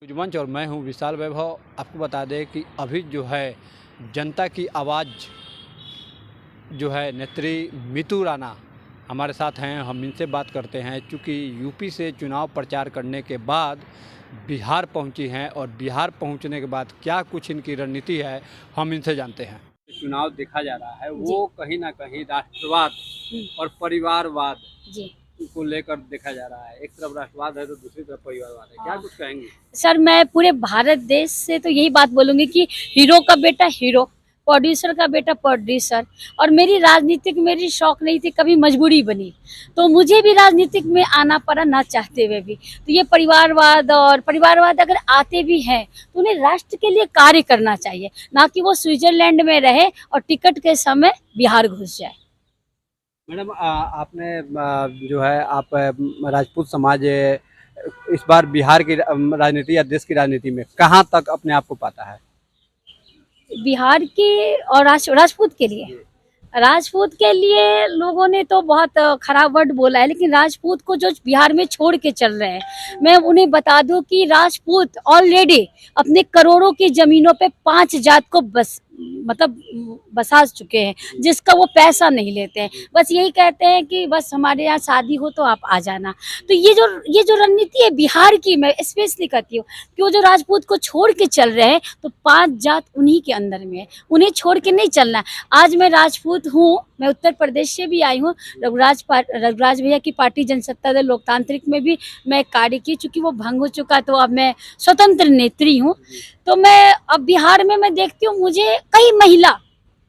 मंच और मैं हूं विशाल वैभव। आपको बता दें कि अभी जो है जनता की आवाज़ जो है नेत्री मीतू राणा हमारे साथ हैं। हम इनसे बात करते हैं क्योंकि यूपी से चुनाव प्रचार करने के बाद बिहार पहुंची हैं और बिहार पहुंचने के बाद क्या कुछ इनकी रणनीति है हम इनसे जानते हैं। चुनाव देखा जा रहा है वो कहीं ना कहीं राष्ट्रवाद और परिवारवाद को लेकर देखा जा रहा है। एक तरफ राष्ट्रवाद है तो दूसरी तरफ परिवारवाद है। क्या कुछ कहेंगे? सर, मैं पूरे भारत देश से तो यही बात बोलूंगी कि हीरो का बेटा हीरो, प्रोड्यूसर का बेटा प्रोड्यूसर। और मेरी शौक नहीं थी, कभी मजबूरी बनी तो मुझे भी राजनीतिक में आना पड़ा, ना चाहते हुए भी। तो ये परिवारवाद अगर आते भी हैं तो उन्हें राष्ट्र के लिए कार्य करना चाहिए, ना कि वो स्विट्जरलैंड में रहे और टिकट के समय बिहार घुस जाए। मैडम आपने जो है आप राजपूत समाज इस बार बिहार की राजनीति या देश की राजनीति में कहाँ तक अपने आप को पाता है? बिहार की और राजपूत के लिए लोगों ने तो बहुत खराब वर्ड बोला है, लेकिन राजपूत को जो बिहार में छोड़ के चल रहे हैं, मैं उन्हें बता दूं कि राजपूत ऑलरेडी अपने करोड़ों की जमीनों पे 5 जात को बसा चुके हैं, जिसका वो पैसा नहीं लेते हैं। बस यही कहते हैं कि बस हमारे यहाँ शादी हो तो आप आ जाना। तो ये जो रणनीति है बिहार की, मैं स्पेशली कहती हूँ कि वो जो राजपूत को छोड़ के चल रहे हैं तो 5 जात उन्हीं के अंदर में है, उन्हें छोड़ के नहीं चलना। आज मैं राजपूत हूँ, मैं उत्तर प्रदेश से भी आई हूँ। रघुराज भैया की पार्टी जनसत्ता दल लोकतांत्रिक में भी मैं कार्य की, चूंकि वो भंग हो चुका तो अब मैं स्वतंत्र नेत्री हूँ। तो मैं अब बिहार में मैं देखती हूँ, मुझे कई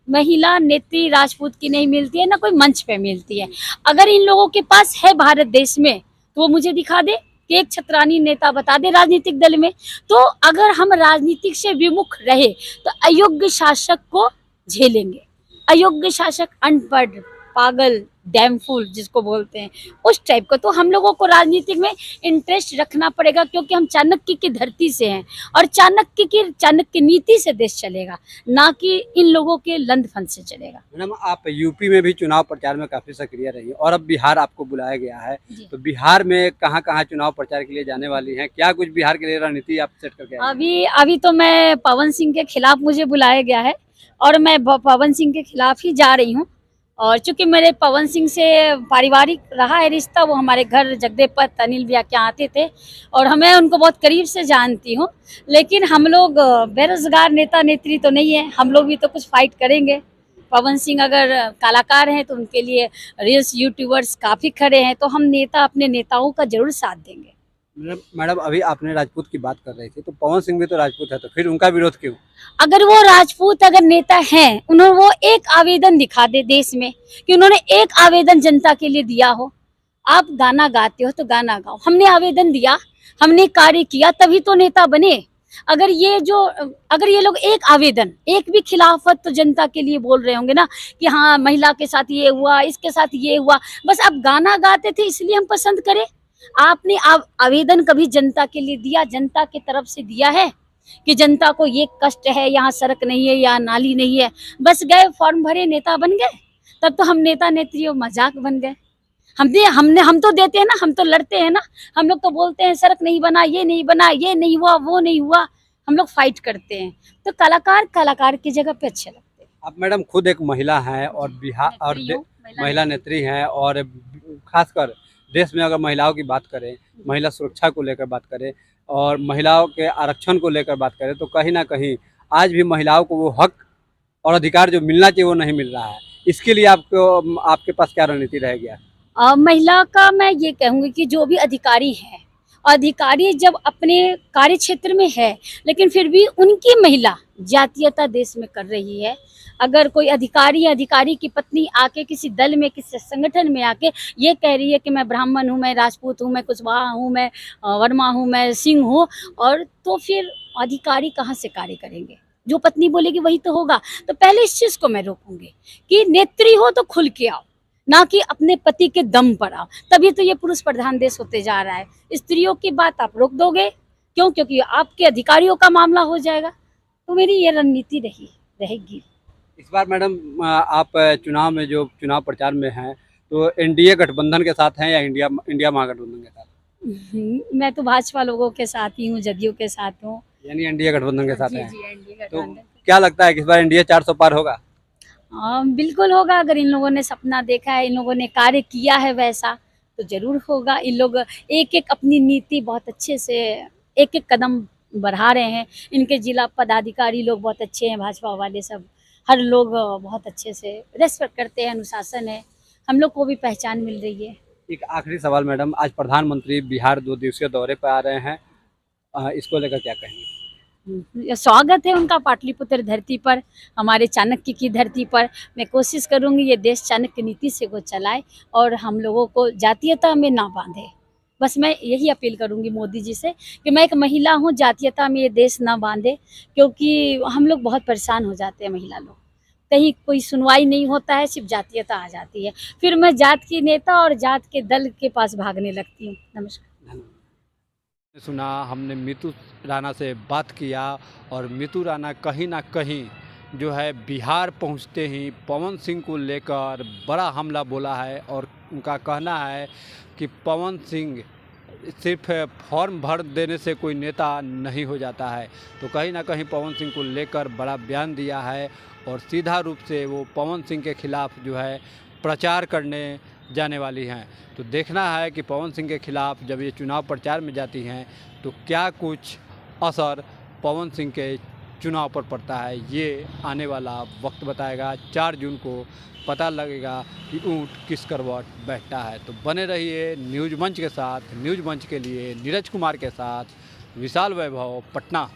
महिला नेत्री राजपूत की नहीं मिलती है, ना कोई मंच पे मिलती है। अगर इन लोगों के पास है भारत देश में तो वो मुझे दिखा दे कि एक छत्रानी नेता बता दे राजनीतिक दल में। तो अगर हम राजनीतिक से विमुख रहे तो अयोग्य शासक को झेलेंगे। अयोग्य शासक, अनपढ़, पागल, डैमफुल जिसको बोलते हैं, उस टाइप का। तो हम लोगों को राजनीतिक में इंटरेस्ट रखना पड़ेगा, क्योंकि हम चाणक्य की धरती से हैं और चाणक्य नीति से देश चलेगा, ना कि इन लोगों के लंद फंद से चलेगा। मैडम आप यूपी में भी चुनाव प्रचार में काफी सक्रिय रही और अब बिहार आपको बुलाया गया है, तो बिहार में कहाँ कहाँ चुनाव प्रचार के लिए जाने वाली हैं? क्या कुछ बिहार के लिए रणनीति आप सेट करके आए हैं? अभी तो मैं पवन सिंह के खिलाफ मुझे बुलाया गया है और मैं पवन सिंह के खिलाफ ही जा रही हूँ। और चूंकि मेरे पवन सिंह से पारिवारिक रहा है रिश्ता, वो हमारे घर जगदेवपत अनिल भैया के आते थे और हमें उनको बहुत करीब से जानती हूँ। लेकिन हम लोग बेरोजगार नेता नेत्री तो नहीं है, हम लोग भी तो कुछ फाइट करेंगे। पवन सिंह अगर कलाकार हैं तो उनके लिए रील्स यूट्यूबर्स काफ़ी खड़े हैं, तो हम अपने नेताओं का जरूर साथ देंगे। मैडम अभी आपने राजपूत की बात कर रही थी, तो पवन सिंह भी तो राजपूत है, तो फिर उनका विरोध क्यों? अगर वो राजपूत अगर नेता हैं, उन्होंने वो एक आवेदन दिखा दे देश में कि उन्होंने एक आवेदन जनता के लिए दिया हो। आप गाना गाते हो तो गाना गाओ, हमने आवेदन दिया, हमने कार्य किया, तभी तो नेता बने। अगर ये लोग एक भी खिलाफत तो जनता के लिए बोल रहे होंगे ना कि हाँ महिला के साथ ये हुआ, इसके साथ ये हुआ, बस आप गाना गाते थे इसलिए हम पसंद करें। आपने आवेदन कभी जनता के लिए दिया, जनता की तरफ से दिया है कि जनता को ये कष्ट है, यहाँ सड़क नहीं है, यहाँ नाली नहीं है, बस गए फॉर्म भरे नेता बन गए? तब तो हम नेता नेत्रियों मजाक बन गए। हम तो देते हैं ना, हम तो लड़ते हैं ना, हम लोग तो बोलते हैं सड़क नहीं बना, ये नहीं बना, ये नहीं हुआ, वो नहीं हुआ, हम लोग फाइट करते हैं। तो कलाकार की जगह पे अच्छे लगते हैं। आप मैडम खुद एक महिला हैं और बिहार और महिला नेत्री हैं, और खासकर देश में अगर महिलाओं की बात करें, महिला सुरक्षा को लेकर बात करें और महिलाओं के आरक्षण को लेकर बात करें, तो कहीं ना कहीं आज भी महिलाओं को वो हक और अधिकार जो मिलना चाहिए वो नहीं मिल रहा है। इसके लिए आपके पास क्या रणनीति रहेगी? महिला का मैं ये कहूँगी कि जो भी अधिकारी जब अपने कार्य क्षेत्र में है, लेकिन फिर भी उनकी महिला जातीयता देश में कर रही है। अगर कोई अधिकारी की पत्नी आके किसी दल में, किसी संगठन में आके ये कह रही है कि मैं ब्राह्मण हूँ, मैं राजपूत हूँ, मैं कुशवाहा हूँ, मैं वर्मा हूँ, मैं सिंह हूँ, और तो फिर अधिकारी कहाँ से कार्य करेंगे? जो पत्नी बोलेगी वही तो होगा। तो पहले इस चीज़ को मैं रोकूंगी कि नेत्री हो तो खुल के आओ, ना कि अपने पति के दम पर आओ। तभी तो ये पुरुष प्रधान देश होते जा रहा है। स्त्रियों की बात आप रोक दोगे क्यों? क्योंकि आपके अधिकारियों का मामला हो जाएगा। तो मेरी ये रणनीति रहेगी। इस बार मैडम आप चुनाव में जो चुनाव प्रचार में हैं, तो एनडीए गठबंधन के साथ हैं या इंडिया महागठबंधन के साथ? मैं तो भाजपा लोगों के साथ ही हूँ, जदयू के साथ हूँ। यानी एनडीए गठबंधन के साथ जी हैं। जी, एनडीए तो गठबंधन। क्या लगता है कि इस बार एनडीए 400 पार होगा? हाँ, बिल्कुल होगा। अगर इन लोगों ने सपना देखा है, इन लोगों ने कार्य किया है वैसा, तो ज़रूर होगा। इन लोग एक-एक अपनी नीति बहुत अच्छे से एक-एक कदम बढ़ा रहे हैं। इनके जिला पदाधिकारी लोग बहुत अच्छे हैं, भाजपा वाले सब। हर लोग बहुत अच्छे से रिस्पेक्ट करते हैं, अनुशासन है। हम लोग को भी पहचान मिल रही है। एक आखिरी सवाल मैडम, आज प्रधानमंत्री बिहार 2 दिवसीय दौरे पर आ रहे हैं। इसको लेकर क्या कहेंगे? ये स्वागत है उनका पाटलिपुत्र धरती पर, हमारे चाणक्य की धरती पर। मैं कोशिश करूंगी ये देश चाणक्य नीति से वो चलाए और हम लोगों को जातीयता में ना बांधे। बस मैं यही अपील करूंगी मोदी जी से कि मैं एक महिला हूँ, जातीयता में ये देश ना बांधे, क्योंकि हम लोग बहुत परेशान हो जाते हैं महिला लोग। कहीं कोई सुनवाई नहीं होता है, सिर्फ जातीयता आ जाती है। फिर मैं जात की नेता और जात के दल के पास भागने लगती हूँ। नमस्कार। धन्यवाद। सुना, हमने मीतू राणा से बात किया और मीतू राणा कहीं ना कहीं जो है बिहार पहुंचते ही पवन सिंह को लेकर बड़ा हमला बोला है और उनका कहना है कि पवन सिंह सिर्फ फॉर्म भर देने से कोई नेता नहीं हो जाता है। तो कहीं ना कहीं पवन सिंह को लेकर बड़ा बयान दिया है और सीधा रूप से वो पवन सिंह के खिलाफ जो है प्रचार करने जाने वाली हैं। तो देखना है कि पवन सिंह के खिलाफ जब ये चुनाव प्रचार में जाती हैं तो क्या कुछ असर पवन सिंह के चुनाव पर पड़ता है, ये आने वाला वक्त बताएगा। 4 जून को पता लगेगा कि ऊँट किस करवट बैठता है। तो बने रहिए न्यूज़ मंच के साथ। न्यूज़ मंच के लिए नीरज कुमार के साथ विशाल वैभव, पटना।